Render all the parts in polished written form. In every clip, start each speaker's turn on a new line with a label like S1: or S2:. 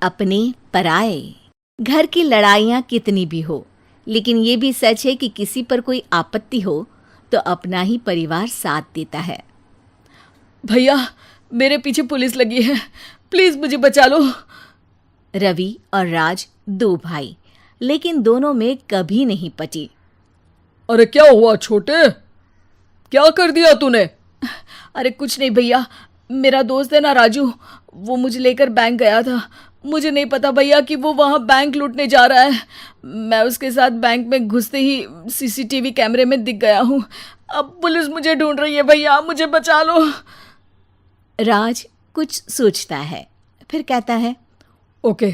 S1: अपने पराए। घर की लड़ाइयाँ कितनी भी हो, लेकिन ये भी सच है कि किसी पर कोई आपत्ति हो तो अपना ही परिवार साथ देता है।
S2: भैया, मेरे पीछे पुलिस लगी है, प्लीज मुझे बचा लो।
S1: रवि और राज दो भाई, लेकिन दोनों में कभी नहीं पटी।
S2: अरे क्या हुआ छोटे, क्या कर दिया तूने? अरे कुछ नहीं भैया, मेरा दोस्त है ना राजू, वो मुझे लेकर बैंक गया था। मुझे नहीं पता भैया कि वो वहाँ बैंक लूटने जा रहा है। मैं उसके साथ बैंक में घुसते ही सीसीटीवी कैमरे में दिख गया हूँ। अब पुलिस मुझे ढूंढ रही है भैया, मुझे बचा लो।
S1: राज कुछ सोचता है, फिर कहता है,
S2: ओके,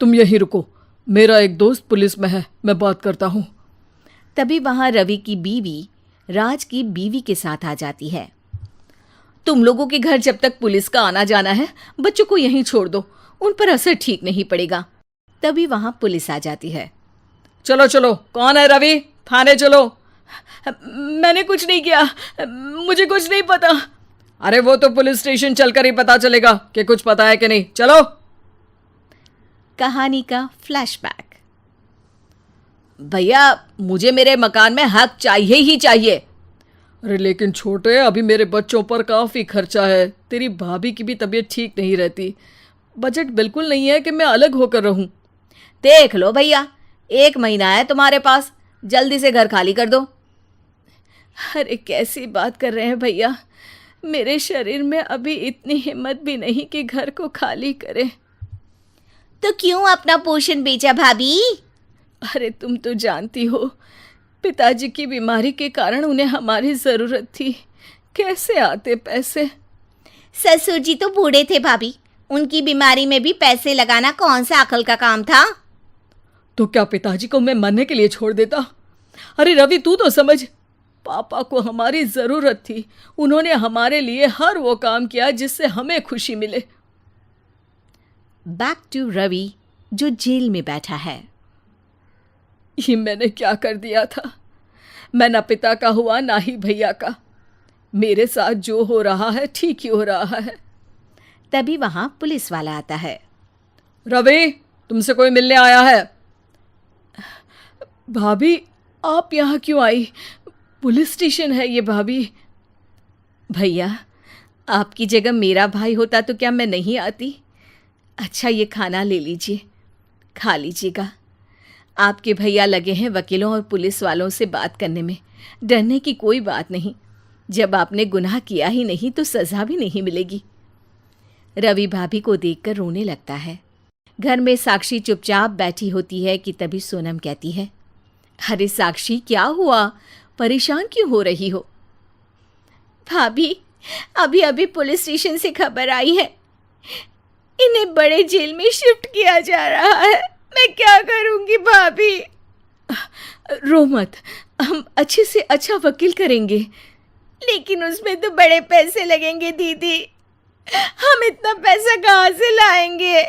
S2: तुम यहीं रुको, मेरा एक दोस्त पुलिस में है, मैं बात करता हूँ।
S1: तभी वहां रवि की बीवी राज की बीवी के साथ आ जाती है। तुम लोगों के घर जब तक पुलिस का आना जाना है, बच्चों को यहीं छोड़ दो, उन पर असर ठीक नहीं पड़ेगा। तभी वहां पुलिस आ जाती है।
S2: चलो चलो, कौन है रवि, थाने चलो। मैंने कुछ नहीं किया, मुझे कुछ नहीं पता। अरे वो तो पुलिस स्टेशन चलकर ही पता चलेगा कि कुछ पता है कि नहीं, चलो।
S1: कहानी का फ्लैशबैक। भैया, मुझे मेरे मकान में हक चाहिए ही चाहिए।
S2: अरे लेकिन छोटे, अभी मेरे बच्चों पर काफ़ी खर्चा है, तेरी भाभी की भी तबीयत ठीक नहीं रहती, बजट बिल्कुल नहीं है कि मैं अलग होकर रहूं।
S1: देख लो भैया, 1 महीना है तुम्हारे पास, जल्दी से घर खाली कर दो। अरे कैसी बात कर रहे हैं भैया, मेरे शरीर में अभी इतनी हिम्मत भी नहीं कि घर को खाली करे। तो क्यों अपना पोषण बेचा भाभी? अरे तुम तो जानती हो, पिताजी की बीमारी के कारण उन्हें हमारी ज़रूरत थी, कैसे आते पैसे। ससुर जी तो बूढ़े थे भाभी, उनकी बीमारी में भी पैसे लगाना कौन सा अकल का काम था।
S2: तो क्या पिताजी को मैं मरने के लिए छोड़ देता? अरे रवि, तू तो समझ, पापा को हमारी ज़रूरत थी, उन्होंने हमारे लिए हर वो काम किया जिससे हमें खुशी मिले।
S1: बैक टू रवि, जो जेल में बैठा है।
S2: ये मैंने क्या कर दिया था? मैं ना पिता का हुआ ना ही भैया का। मेरे साथ जो हो रहा है ठीक ही हो रहा है।
S1: तभी वहां पुलिस वाला आता है।
S2: रवि, तुमसे कोई मिलने आया है। भाभी, आप यहाँ क्यों आई? पुलिस स्टेशन है ये भाभी।
S1: भैया, आपकी जगह मेरा भाई होता तो क्या मैं नहीं आती? अच्छा, ये खाना ले लीजिए, खा लीजिएगा। आपके भैया लगे हैं वकीलों और पुलिस वालों से बात करने में, डरने की कोई बात नहीं। जब आपने गुनाह किया ही नहीं तो सज़ा भी नहीं मिलेगी। रवि भाभी को देखकर रोने लगता है। घर में साक्षी चुपचाप बैठी होती है कि तभी सोनम कहती है, अरे साक्षी, क्या हुआ, परेशान क्यों हो रही हो? भाभी, अभी अभी पुलिस स्टेशन से खबर आई है, इन्हें बड़े जेल में शिफ्ट किया जा रहा है। मैं क्या करूंगी भाभी? रो मत, हम अच्छे से अच्छा वकील करेंगे। लेकिन उसमें तो बड़े पैसे लगेंगे दीदी, हम इतना पैसा कहाँ से लाएंगे?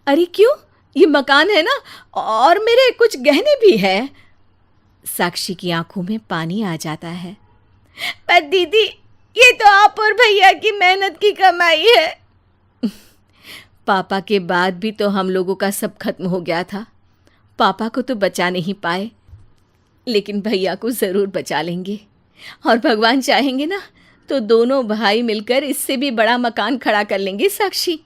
S1: अरे क्यों, ये मकान है ना, और मेरे कुछ गहने भी हैं। साक्षी की आंखों में पानी आ जाता है। पर दीदी, ये तो आप और भैया की मेहनत की कमाई है। पापा के बाद भी तो हम लोगों का सब खत्म हो गया था। पापा को तो बचा नहीं पाए, लेकिन भैया को ज़रूर बचा लेंगे, और भगवान चाहेंगे ना तो दोनों भाई मिलकर इससे भी बड़ा मकान खड़ा कर लेंगे। साक्षी।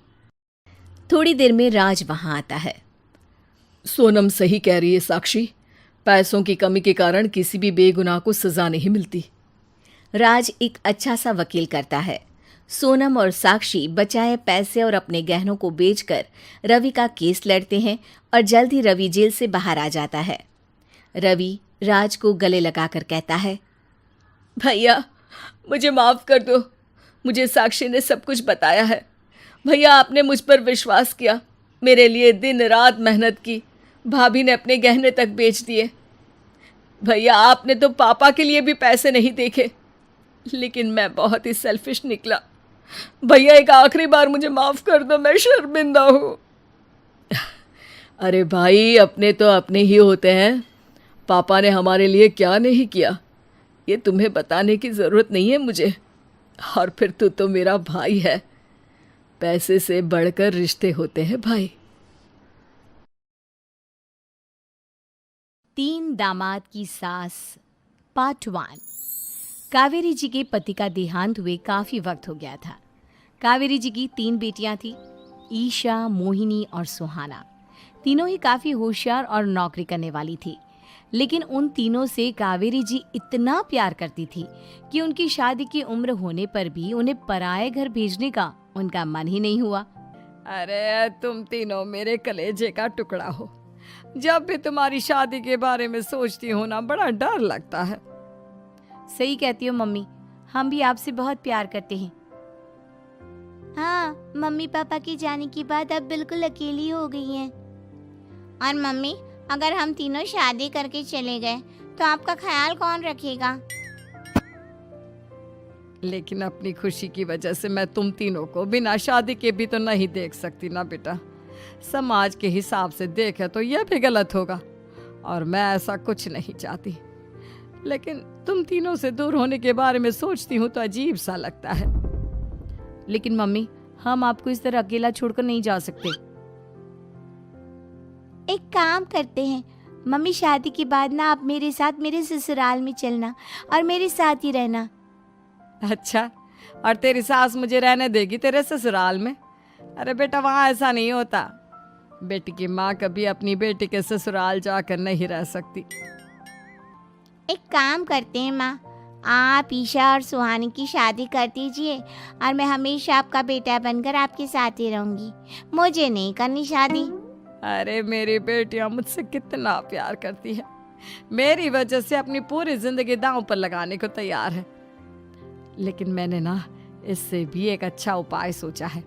S1: थोड़ी देर में राज वहाँ आता है।
S2: सोनम सही कह रही है साक्षी, पैसों की कमी के कारण किसी भी बेगुनाह को सज़ा नहीं मिलती।
S1: राज एक अच्छा सा वकील करता है। सोनम और साक्षी बचाए पैसे और अपने गहनों को बेचकर रवि का केस लड़ते हैं और जल्द ही रवि जेल से बाहर आ जाता है। रवि राज को गले लगाकर कहता है, भैया मुझे माफ़ कर दो, मुझे साक्षी ने सब कुछ बताया है। भैया, आपने मुझ पर विश्वास किया, मेरे लिए दिन रात मेहनत की, भाभी ने अपने गहने तक बेच दिए। भैया, आपने तो पापा के लिए भी पैसे नहीं देखे, लेकिन मैं बहुत ही सेल्फिश निकला। भैया, एक आखिरी बार मुझे माफ़ कर दो, मैं शर्मिंदा हूँ। अरे भाई, अपने तो अपने ही होते हैं, पापा ने हमारे लिए क्या नहीं किया ये तुम्हें बताने की ज़रूरत नहीं है मुझे। और फिर तू तो मेरा भाई है,
S2: पैसे से बढ़कर रिश्ते होते हैं भाई।
S1: 3 दामाद की सास पार्ट 1। कावेरी जी के पति का देहांत हुए काफ़ी वक्त हो गया था। कावेरी जी की 3 बेटियां थीं, ईशा, मोहिनी और सुहाना। तीनों ही काफ़ी होशियार और नौकरी करने वाली थी। लेकिन उन तीनों से कावेरी जी इतना प्यार करती थी कि उनकी शादी की उम्र होने पर भी उन्हें पराये घर भेजने का उनका मन ही नहीं हुआ।
S2: अरे तुम तीनों मेरे कलेजे का टुकड़ा हो। जब भी तुम्हारी शादी के बारे में सोचती हूँ ना, बड़ा डर लगता है।
S1: सही कहती हो मम्मी, हम भी आपसे बहुत प्यार करते हैं।
S3: हाँ, मम्मी पापा के जाने के बाद अब बिल्कुल अकेली हो गई हैं। और मम्मी, अगर हम तीनों शादी करके चले गए तो आपका ख्याल कौन रखेगा?
S2: लेकिन अपनी खुशी की वजह से मैं तुम तीनों को बिना शादी के भी तो नहीं देख सकती ना बेटा। समाज के हिसाब से देखे तो यह भी गलत होगा और मैं ऐसा कुछ नहीं चाहती। लेकिन तुम तीनों से दूर होने के बारे में सोचती हूँ तो अजीब सा लगता है।
S1: लेकिन मम्मी, हम आपको इस तरह अकेला छोड़कर नहीं जा सकते।
S3: एक काम करते हैं मम्मी, शादी के बाद ना आप मेरे साथ मेरे ससुराल में चलना और मेरे साथ ही रहना।
S2: अच्छा, और तेरी सास मुझे रहने देगी तेरे ससुराल में? अरे बेटा, वहाँ ऐसा नहीं होता। बेटी की माँ कभी अपनी बेटी के ससुराल जाकर नहीं रह सकती।
S3: एक काम करते हैं माँ, आप ईशा और सुहानी की शादी कर दीजिए और मैं हमेशा आपका बेटा बनकर आपके साथ ही रहूंगी। मुझे नहीं करनी शादी।
S2: अरे मेरी बेटियां मुझसे कितना प्यार करती है, मेरी वजह से अपनी पूरी जिंदगी दांव पर लगाने को तैयार है। लेकिन मैंने ना इससे भी एक अच्छा उपाय सोचा है।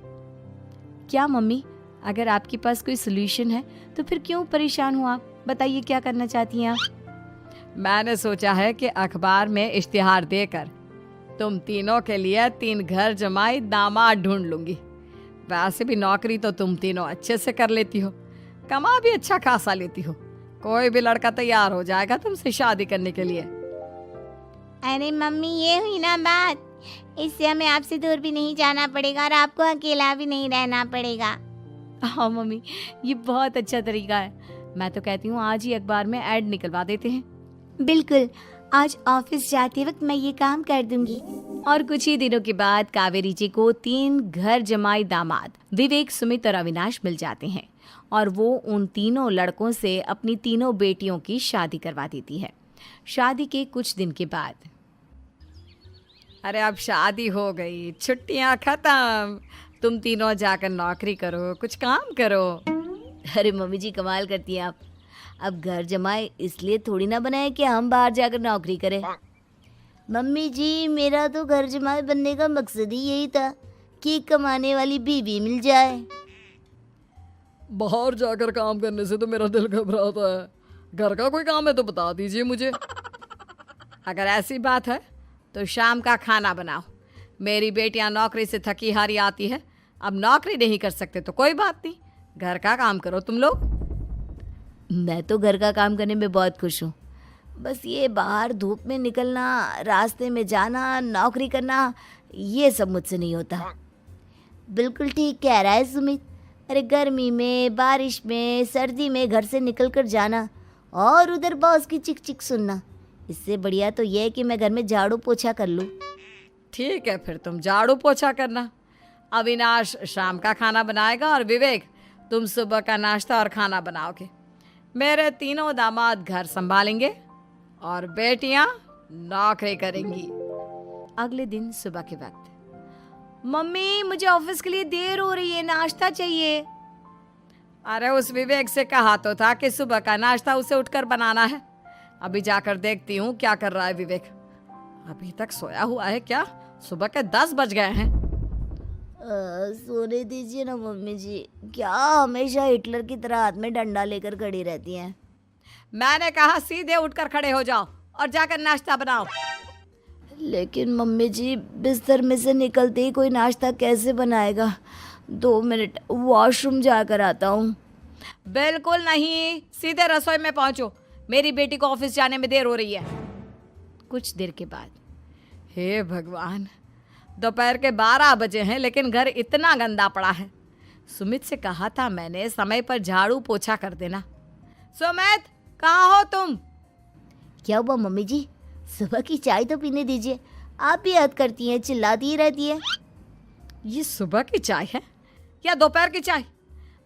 S1: क्या मम्मी? अगर आपके पास कोई सोल्यूशन है तो फिर क्यों परेशान हो आप? बताइए, क्या करना चाहती हैं आप?
S2: मैंने सोचा है कि अखबार में इश्तिहार देकर तुम तीनों के लिए 3 घर जमाई दामाद ढूंढ लूंगी। वैसे भी नौकरी तो तुम तीनों अच्छे से कर लेती हो, कमा भी अच्छा खासा लेती हो। कोई भी लड़का तैयार हो जाएगा तुमसे शादी करने के लिए।
S3: अरे मम्मी, ये हुई ना बात। इससे हमें आपसे दूर भी नहीं जाना पड़ेगा और आपको अकेला भी नहीं रहना पड़ेगा।
S1: हाँ मम्मी, ये बहुत अच्छा तरीका है। मैं तो कहती हूँ आज ही अखबार में ऐड निकलवा देते हैं।
S3: बिल्कुल, आज ऑफिस जाते वक्त मैं ये काम कर दूंगी।
S1: और कुछ ही दिनों के बाद कावेरी जी को 3 घर जमाई दामाद विवेक, सुमित और अविनाश मिल जाते हैं और वो उन तीनों लड़कों से अपनी तीनों बेटियों की शादी करवा देती है। शादी के कुछ दिन के बाद,
S2: अरे अब शादी हो गई, छुट्टियां खत्म, तुम तीनों जाकर नौकरी करो, कुछ काम करो।
S1: अरे मम्मी जी, कमाल करती हैं आप। अब घर जमाए इसलिए थोड़ी ना बनाए कि हम बाहर जाकर नौकरी करें।
S3: मम्मी जी, मेरा तो घर जमाई बनने का मकसद ही यही था कि कमाने वाली बीवी मिल जाए।
S2: बाहर जाकर काम करने से तो मेरा दिल घबराता है। घर का कोई काम है तो बता दीजिए मुझे। अगर ऐसी बात है तो शाम का खाना बनाओ। मेरी बेटियां नौकरी से थकी हारी आती है, अब नौकरी नहीं कर सकते तो कोई बात नहीं, घर का काम करो तुम लोग।
S1: मैं तो घर का काम करने में बहुत खुश हूँ। बस ये बाहर धूप में निकलना, रास्ते में जाना, नौकरी करना, ये सब मुझसे नहीं होता।
S3: बिल्कुल ठीक कह रहा है सुमित। अरे गर्मी में, बारिश में, सर्दी में घर से निकल कर जाना और उधर बॉस की चिक चिक सुनना, इससे बढ़िया तो ये है कि मैं घर में झाड़ू पोछा कर लूँ।
S2: ठीक है, फिर तुम झाड़ू पोछा करना। अविनाश शाम का खाना बनाएगा और विवेक तुम सुबह का नाश्ता और खाना बनाओगे। मेरे तीनों दामाद घर संभालेंगे और बेटियां नौकरी करेंगी।
S1: अगले दिन सुबह के वक्त, मम्मी मुझे ऑफिस के लिए देर हो रही है, नाश्ता चाहिए।
S2: अरे उस विवेक से कहा तो था कि सुबह का नाश्ता उसे उठकर बनाना है। अभी जाकर देखती हूँ क्या कर रहा है विवेक। अभी तक सोया हुआ है क्या? सुबह के 10 बज गए हैं।
S3: सोने दीजिए ना मम्मी जी, क्या हमेशा हिटलर की तरह हाथ में डंडा लेकर खड़ी रहती हैं।
S2: मैंने कहा सीधे उठकर खड़े हो जाओ और जाकर नाश्ता बनाओ।
S3: लेकिन मम्मी जी, बिस्तर में से निकलते ही कोई नाश्ता कैसे बनाएगा? 2 मिनट, वॉशरूम जाकर आता हूँ।
S2: बिल्कुल नहीं, सीधे रसोई में पहुंचो, मेरी बेटी को ऑफिस जाने में देर हो रही है।
S1: कुछ देर के बाद,
S2: हे भगवान,
S1: दोपहर के 12 बजे हैं लेकिन घर इतना गंदा पड़ा है। सुमित से कहा था मैंने समय पर झाड़ू पोछा कर देना। सुमित, कहाँ हो तुम?
S3: क्या हुआ मम्मी जी? सुबह की चाय तो पीने दीजिए। आप भी याद करती हैं, चिल्लाती ही रहती है।
S1: ये सुबह की चाय है या दोपहर की चाय?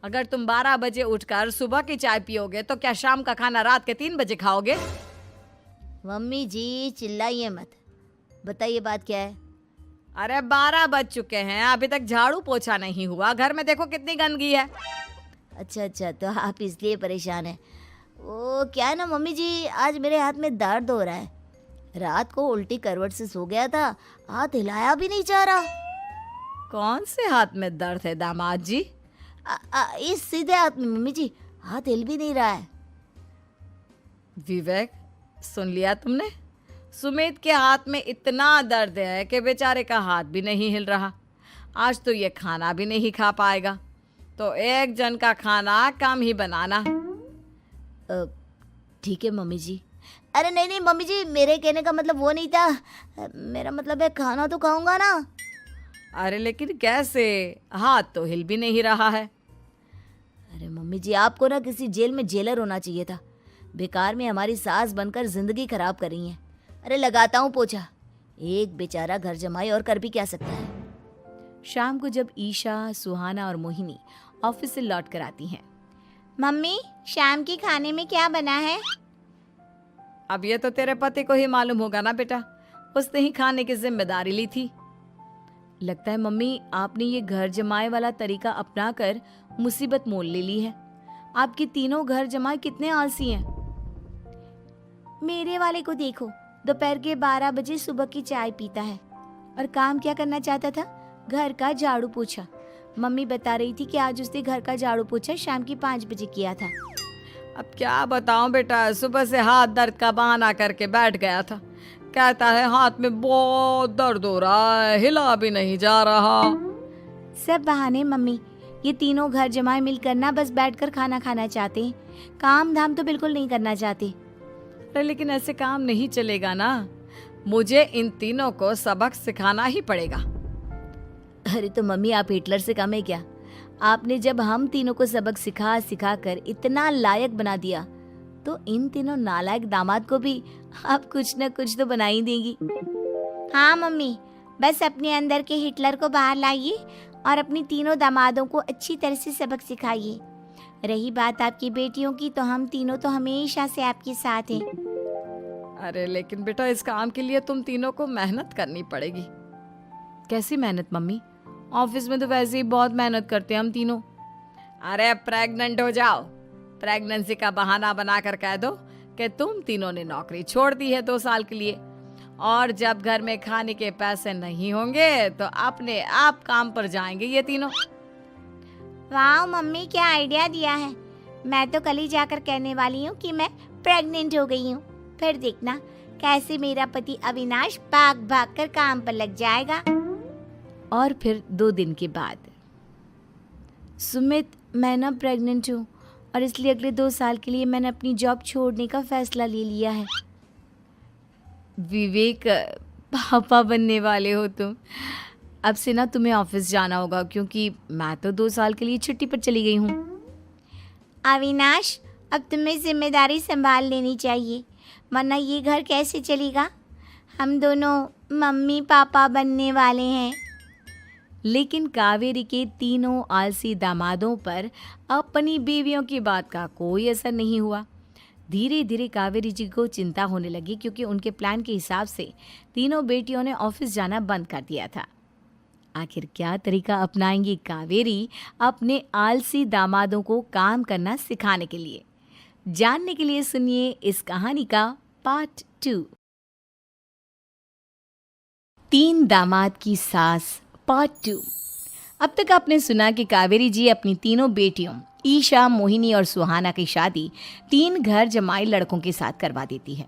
S1: अगर तुम 12 बजे उठकर सुबह की चाय पियोगे तो क्या शाम का खाना रात के 3 बजे खाओगे?
S3: मम्मी जी चिल्लाइए मत, बताइए बात क्या है?
S1: अरे 12 बज चुके हैं, अभी तक झाड़ू पोछा नहीं हुआ। घर में देखो कितनी गंदगी है।
S3: अच्छा, तो आप इसलिए परेशान हैं। वो क्या है ना मम्मी जी, आज मेरे हाथ में दर्द हो रहा है। रात को उल्टी करवट से सो गया था, हाथ हिलाया भी नहीं जा रहा।
S1: कौन से हाथ में दर्द है दामाद जी?
S3: इस सीधे हाथ में मम्मी जी, हाथ हिल भी नहीं रहा है।
S1: विवेक, सुन लिया तुमने? सुमित के हाथ में इतना दर्द है कि बेचारे का हाथ भी नहीं हिल रहा। आज तो ये खाना भी नहीं खा पाएगा। तो एक जन का खाना कम ही बनाना।
S3: ठीक है मम्मी जी। अरे नहीं मम्मी जी, मेरे कहने का मतलब वो नहीं था। मेरा मतलब है खाना तो खाऊंगा ना।
S1: अरे लेकिन कैसे? हाथ तो हिल भी नहीं रहा है।
S3: अरे मम्मी जी, आपको ना किसी जेल में जेलर होना चाहिए था। बेकार में हमारी सास बनकर जिंदगी खराब कर रही हैं। अरे लगाता हूँ पोछा। एक बेचारा घर जमाई और कर भी क्या सकता है।
S1: शाम को जब ईशा, सुहाना और मोहिनी ऑफिस से लौट कर आती हैं।
S3: मम्मी, शाम के खाने में क्या बना है?
S1: अब ये तो तेरे पति को ही मालूम होगा ना बेटा, उसने ही खाने की जिम्मेदारी ली थी। लगता है मम्मी आपने ये घर जमाए वाला तरीका अपनाकर मुसीबत मोल ले ली है। आपके तीनों घर जमाए कितने आलसी हैं। मेरे वाले को देखो, दोपहर के 12 बजे सुबह की चाय पीता है और काम क्या करना चाहता था? घर का झाड़ू पोछा। मम्मी बता रही थी कि आज उसने घर का झाड़ू पोछा शाम की 5 बजे किया था। अब क्या बताऊं बेटा, सुबह से हाथ दर्द का बहाना करके बैठ गया था। कहता है हाथ में बहुत दर्द हो रहा है, हिला भी नहीं जा रहा।
S3: सब बहाने मम्मी। ये तीनों घर जमाए मिलकर ना बस बैठकर खाना खाना चाहते हैं, काम धाम तो बिल्कुल नहीं करना चाहते।
S1: अरे लेकिन ऐसे काम नहीं चलेगा ना, मुझे इन तीनों को सबक सिखाना ही पड़ेगा।
S3: अरे तो मम्मी, आप हिटलर से कम है क्या? आपने जब हम तीनों को सबक सिखा कर इतना लायक बना दिया, तो इन तीनों नालायक दामाद को भी आप कुछ न कुछ तो बना ही देंगी। हाँ मम्मी, बस अपने अंदर के हिटलर को बाहर लाइए और अपनी तीनों दामादों को अच्छी तरह से सबक सिखाइए। रही बात आपकी बेटियों की, तो हम तीनों तो हमेशा से आपके साथ हैं।
S1: अरे लेकिन बेटा इस काम के लिए तुम तीनों को मेहनत करनी पड़ेगी। कैसी मेहनत मम्मी? ऑफिस में तो वैसे ही बहुत मेहनत करते हैं हम तीनों। अरे प्रेग्नेंट हो जाओ, प्रेगनेंसी का बहाना बनाकर कह दो कि तुम तीनों ने नौकरी छोड़ दी है 2 साल के लिए, और जब घर में खाने के पैसे नहीं होंगे तो अपने आप काम पर जाएंगे ये तीनों।
S3: वाह मम्मी, क्या आइडिया दिया है। मैं तो कल ही जाकर कहने वाली हूँ कि मैं प्रेग्नेंट हो गई हूँ। फिर देखना कैसे मेरा पति अविनाश भाग भाग कर काम पर लग जाएगा।
S1: और फिर 2 दिन के बाद,
S3: सुमित, मैं ना प्रेग्नेंट हूँ और इसलिए अगले 2 साल के लिए मैंने अपनी जॉब छोड़ने का फैसला ले लिया है।
S1: विवेक, पापा बनने वाले हो तुम। अब से ना तुम्हें ऑफिस जाना होगा, क्योंकि मैं तो 2 साल के लिए छुट्टी पर चली गई हूँ।
S3: अविनाश, अब तुम्हें जिम्मेदारी संभाल लेनी चाहिए, वरना ये घर कैसे चलेगा। हम दोनों मम्मी पापा बनने वाले हैं।
S1: लेकिन कावेरी के तीनों आलसी दामादों पर अपनी बीवियों की बात का कोई असर नहीं हुआ। धीरे धीरे कावेरी जी को चिंता होने लगी, क्योंकि उनके प्लान के हिसाब से तीनों बेटियों ने ऑफिस जाना बंद कर दिया था। आखिर क्या तरीका अपनाएंगी कावेरी अपने आलसी दामादों को काम करना सिखाने के लिए? जानने के लिए सुनिए इस कहानी का पार्ट 2। 3 दामाद की सास पार्ट 2। अब तक आपने सुना कि कावेरी जी अपनी तीनों बेटियों ईशा, मोहिनी और सुहाना की शादी 3 घर जमाई लड़कों के साथ करवा देती है।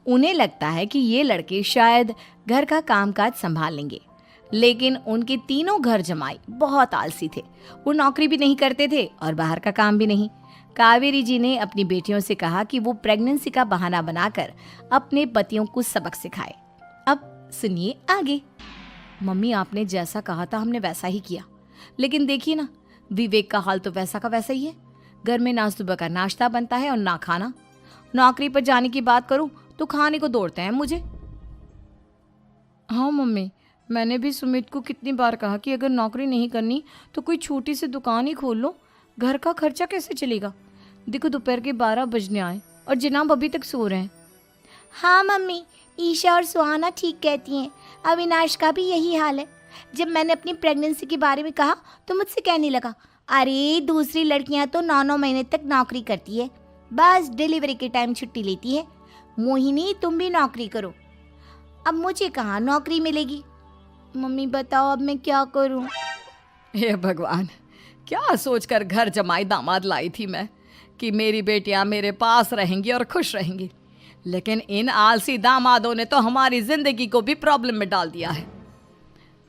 S1: उन्हें लगता है कि ये लड़के शायद घर का कामकाज संभाल लेंगे, लेकिन उनके तीनों घर जमाई बहुत आलसी थे। वो नौकरी भी नहीं करते थे और बाहर का काम भी नहीं। कावेरी जी ने अपनी बेटियों से कहा कि वो प्रेगनेंसी का बहाना बनाकर अपने पतियों को सबक सिखाए। अब सुनिए आगे। मम्मी आपने जैसा कहा था हमने वैसा ही किया, लेकिन देखिए ना, विवेक का हाल तो वैसा का वैसा ही है। घर में ना सुबह का नाश्ता बनता है और ना खाना। नौकरी पर जाने की बात करूं तो खाने को दौड़ते हैं मुझे। हाँ मम्मी, मैंने भी सुमित को कितनी बार कहा कि अगर नौकरी नहीं करनी तो कोई छोटी सी दुकान ही खोल लो, घर का खर्चा कैसे चलेगा। देखो दोपहर के 12 बजने आए और जनाब अभी तक सो रहे हैं।
S3: हाँ मम्मी, ईशा और सुहाना ठीक कहती हैं। अविनाश का भी यही हाल है। जब मैंने अपनी प्रेगनेंसी के बारे में कहा तो मुझसे कहने लगा, अरे दूसरी लड़कियां तो 9-9 महीने तक नौकरी करती है, बस डिलीवरी के टाइम छुट्टी लेती है। मोहिनी तुम भी नौकरी करो। अब मुझे कहाँ नौकरी मिलेगी। मम्मी बताओ अब मैं क्या करूँ।
S2: हे भगवान, क्या सोचकर घर जमाई दामाद लाई थी मैं कि मेरी बेटियां मेरे पास रहेंगी और खुश रहेंगी, लेकिन इन आलसी दामादों ने तो हमारी जिंदगी को भी प्रॉब्लम में डाल दिया है।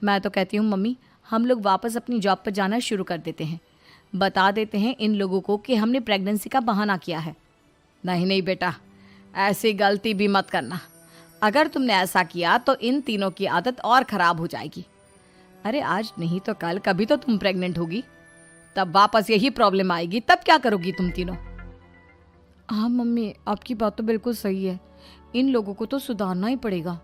S1: मैं तो कहती हूँ मम्मी, हम लोग वापस अपनी जॉब पर जाना शुरू कर देते हैं। बता देते हैं इन लोगों को कि हमने प्रेगनेंसी का बहाना किया है।
S2: नहीं नहीं बेटा, ऐसी गलती भी मत करना। अगर तुमने ऐसा किया तो इन तीनों की आदत और ख़राब हो जाएगी। अरे आज नहीं तो कल कभी तो तुम प्रेग्नेंट होगी, तब वापस यही प्रॉब्लम आएगी। तब क्या करोगी तुम तीनों?
S1: हाँ मम्मी, आपकी बात तो बिल्कुल सही है। इन लोगों को तो सुधारना ही पड़ेगा।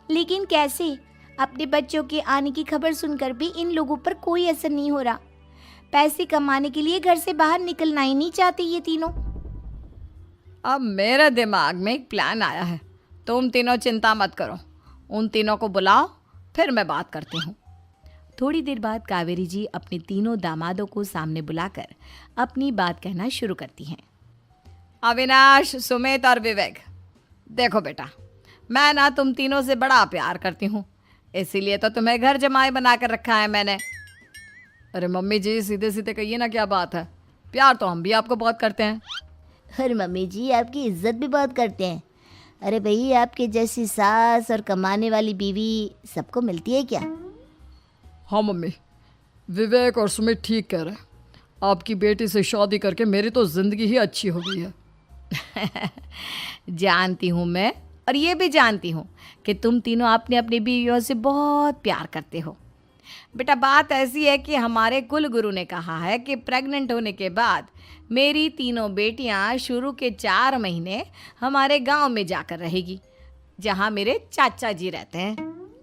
S3: लेकिन कैसे? अपने बच्चों के आने की खबर सुनकर भी इन लोगों पर कोई असर नहीं हो रहा। पैसे कमाने के लिए घर से बाहर निकलना ही नहीं चाहते ये तीनों।
S2: अब मेरे दिमाग में एक प्लान आया है। तुम तीनों चिंता मत करो, उन तीनों को बुलाओ, फिर मैं बात करती हूँ।
S1: थोड़ी देर बाद कावेरी जी अपने तीनों दामादों को सामने बुलाकर अपनी बात कहना शुरू करती हैं।
S2: अविनाश, सुमित और विवेक, देखो बेटा, मैं ना तुम तीनों से बड़ा प्यार करती हूँ, इसीलिए तो तुम्हें घर जमाई बना कर रखा है मैंने। अरे मम्मी जी, सीधे सीधे कहिए ना, क्या बात है? प्यार तो हम भी आपको बहुत करते हैं।
S3: अरे मम्मी जी, आपकी इज्जत भी बहुत करते हैं। अरे भाई, आपके जैसी सास और कमाने वाली बीवी सबको मिलती है क्या?
S2: हाँ मम्मी, विवेक और सुमित ठीक कह रहे हैं। आपकी बेटी से शादी करके मेरी तो ज़िंदगी ही अच्छी हो गई है।
S1: जानती हूँ मैं, और ये भी जानती हूँ कि तुम तीनों अपने अपनी बीवियों से बहुत प्यार करते हो।
S2: बेटा, बात ऐसी है कि हमारे कुल गुरु ने कहा है कि प्रेग्नेंट होने के बाद मेरी तीनों बेटियां शुरू के 4 महीने हमारे गांव में जाकर रहेगी, जहां मेरे चाचा जी रहते हैं।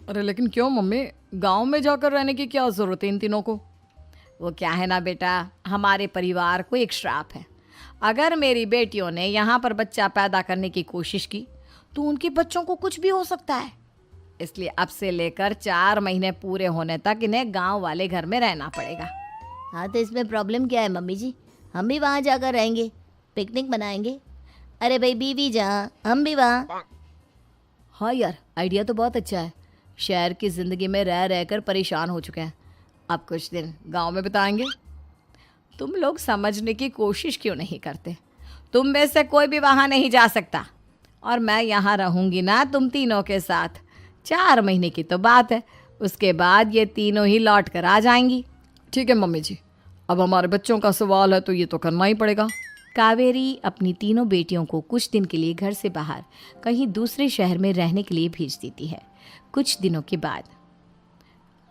S2: अरे लेकिन क्यों मम्मी, गांव में जाकर रहने की क्या ज़रूरत है इन तीनों को? वो क्या है ना बेटा, हमारे परिवार को एक श्राप है। अगर मेरी बेटियों ने यहाँ पर बच्चा पैदा करने की कोशिश की तो उनके बच्चों को कुछ भी हो सकता है। इसलिए अब से लेकर 4 महीने पूरे होने तक इन्हें गांव वाले घर में रहना पड़ेगा।
S3: हाँ तो इसमें प्रॉब्लम क्या है मम्मी जी? हम भी वहाँ जाकर रहेंगे, पिकनिक मनाएंगे। अरे भाई, बीवी जहाँ हम भी वहाँ।
S1: हाँ यार, आइडिया तो बहुत अच्छा है। शहर की ज़िंदगी में रह रहकर परेशान हो चुके हैं,
S2: अब कुछ दिन गांव में बिताएंगे। तुम लोग समझने की कोशिश क्यों नहीं करते? तुम में से कोई भी वहाँ नहीं जा सकता, और मैं यहाँ रहूँगी ना तुम तीनों के साथ। 4 महीने की तो बात है, उसके बाद ये तीनों ही लौट कर आ जाएंगी। ठीक है मम्मी जी, अब हमारे बच्चों का सवाल है तो ये तो करना ही पड़ेगा।
S1: कावेरी अपनी तीनों बेटियों को कुछ दिन के लिए घर से बाहर कहीं दूसरे शहर में रहने के लिए भेज देती है। कुछ दिनों के बाद,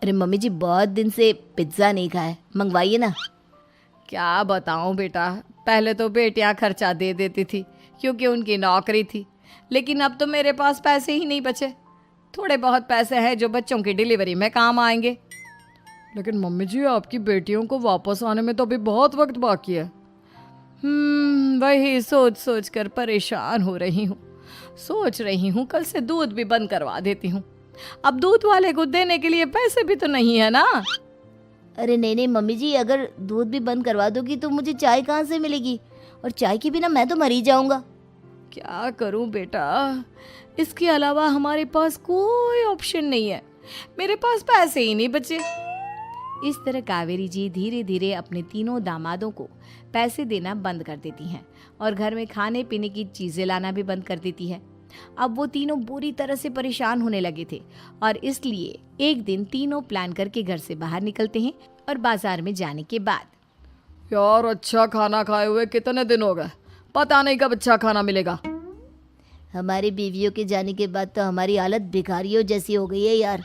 S3: अरे मम्मी जी, बहुत दिन से पिज्ज़ा नहीं खाया, मंगवाइए ना।
S2: क्या बताऊं बेटा, पहले तो बेटियां खर्चा दे देती थी क्योंकि उनकी नौकरी थी, लेकिन अब तो मेरे पास पैसे ही नहीं बचे। थोड़े बहुत पैसे हैं जो बच्चों की डिलीवरी में काम आएंगे। लेकिन मम्मी जी, आपकी बेटियों को वापस आने में तो अभी बहुत वक्त बाकी है। वही सोच सोच कर परेशान हो रही हूँ। सोच रही हूँ कल से दूध भी बंद करवा देती हूँ। अब दूध वाले को देने के लिए पैसे भी तो नहीं है ना।
S3: अरे नहीं नहीं मम्मी जी, अगर दूध भी बंद करवा दोगी तो मुझे चाय कहाँ से मिलेगी? और चाय के बिना मैं तो मर ही जाऊंगा।
S2: क्या करूं बेटा, इसके अलावा हमारे पास कोई ऑप्शन नहीं है। मेरे पास पैसे ही नहीं बचे।
S1: इस तरह कावेरी जी धीरे धीरे अपने तीनों दामादों को पैसे देना बंद कर देती हैं और घर में खाने पीने की चीज़ें लाना भी बंद कर देती है। अब वो तीनों बुरी तरह से परेशान होने लगे थे और इसलिए एक दिन तीनों प्लान करके घर से बाहर निकलते हैं और बाजार में जाने के बाद,
S2: यार अच्छा खाना खाए हुए कितने दिन हो गए, पता नहीं कब अच्छा खाना मिलेगा।
S3: हमारी बीवियों के जाने के बाद तो हमारी हालत भिखारियों जैसी हो गई है यार।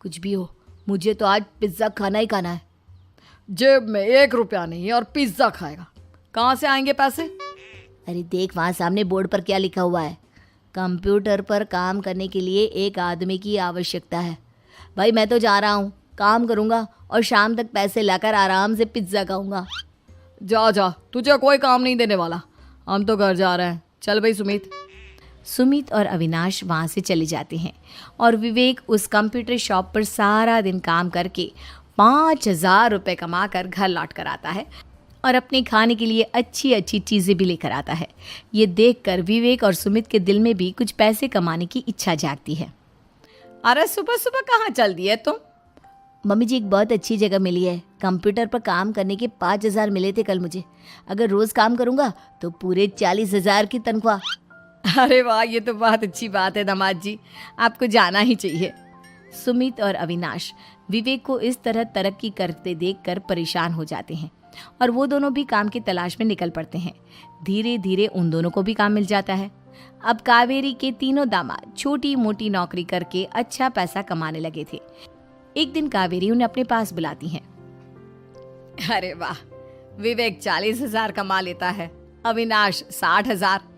S3: कुछ भी हो, मुझे तो आज पिज्ज़ा खाना ही खाना है।
S2: जेब में 1 रुपया नहीं और पिज्ज़ा खाएगा, कहाँ से आएंगे पैसे?
S3: अरे देख वहाँ सामने बोर्ड पर क्या लिखा हुआ है, कंप्यूटर पर काम करने के लिए एक आदमी की आवश्यकता है। भाई मैं तो जा रहा हूँ, काम करूँगा और शाम तक पैसे लाकर आराम से पिज्ज़ा खाऊंगा।
S2: जा जा, तुझे कोई काम नहीं देने वाला, हम तो घर जा रहे हैं। चल भाई सुमित।
S1: सुमित और अविनाश वहाँ से चले जाते हैं और विवेक उस कंप्यूटर शॉप पर सारा दिन काम करके 5,000 रुपये कमा कर घर लौट कर आता है और अपने खाने के लिए अच्छी अच्छी चीज़ें भी लेकर आता है। ये देखकर विवेक और सुमित के दिल में भी कुछ पैसे कमाने की इच्छा जागती है। अरे सुबह सुबह कहाँ चल दिए तुम?
S3: मम्मी जी एक बहुत अच्छी जगह मिली है, कंप्यूटर पर काम करने के 5,000 मिले थे कल मुझे। अगर रोज़ काम करूँगा तो पूरे 40,000 की तनख्वाह।
S1: अरे वाह, ये तो बहुत अच्छी बात है दामाद जी, आपको जाना ही चाहिए। सुमित और अविनाश विवेक को इस तरह तरक्की करते देखकर परेशान हो जाते हैं और वो दोनों भी काम की तलाश में निकल पड़ते हैं। धीरे धीरे उन दोनों को भी काम मिल जाता है। अब कावेरी के तीनों दामाद छोटी मोटी नौकरी करके अच्छा पैसा कमाने लगे थे। एक दिन कावेरी उन्हें अपने पास बुलाती हैं। अरे वाह, विवेक 40,000 कमा लेता है, अविनाश 60,000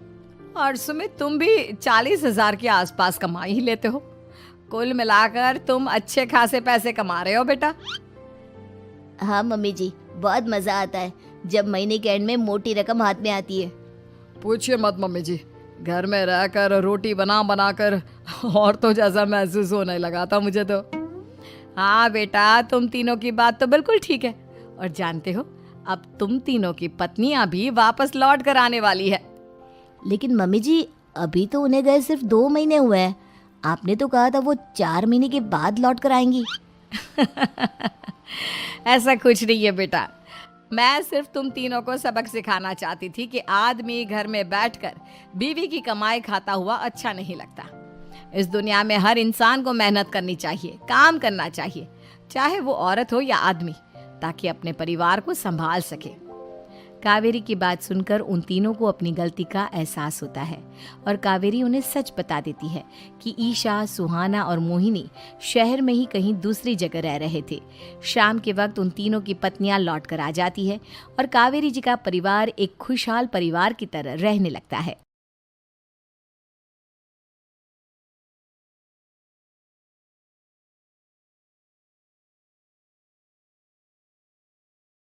S1: और सुमित तुम भी 40,000 के आसपास कमा ही लेते हो। कुल मिलाकर तुम अच्छे खासे पैसे कमा रहे हो बेटा।
S3: हाँ मम्मी जी, बहुत मज़ा आता है जब महीने के एंड में मोटी रकम हाथ में आती है।
S2: पूछिए मत मम्मी जी, घर में रहकर रोटी बना बना कर और तो जैसा महसूस होने लगा था मुझे तो।
S1: हाँ बेटा, तुम तीनों की बात तो बिल्कुल ठीक है और जानते हो अब तुम तीनों की पत्नियां भी वापस लौट कर आने वाली है।
S3: लेकिन मम्मी जी अभी तो उन्हें गए सिर्फ 2 महीने हुए हैं, आपने तो कहा था वो 4 महीने के बाद लौट कर आएंगी।
S1: ऐसा कुछ नहीं है बेटा, मैं सिर्फ तुम तीनों को सबक सिखाना चाहती थी कि आदमी घर में बैठकर बीवी की कमाई खाता हुआ अच्छा नहीं लगता। इस दुनिया में हर इंसान को मेहनत करनी चाहिए, काम करना चाहिए, चाहे वो औरत हो या आदमी, ताकि अपने परिवार को संभाल सके। कावेरी की बात सुनकर उन तीनों को अपनी गलती का एहसास होता है और कावेरी उन्हें सच बता देती है कि ईशा, सुहाना और मोहिनी शहर में ही कहीं दूसरी जगह रह रहे थे। शाम के वक्त उन तीनों की पत्नियां लौट कर आ जाती है और कावेरी जी का परिवार एक खुशहाल परिवार की तरह रहने लगता है।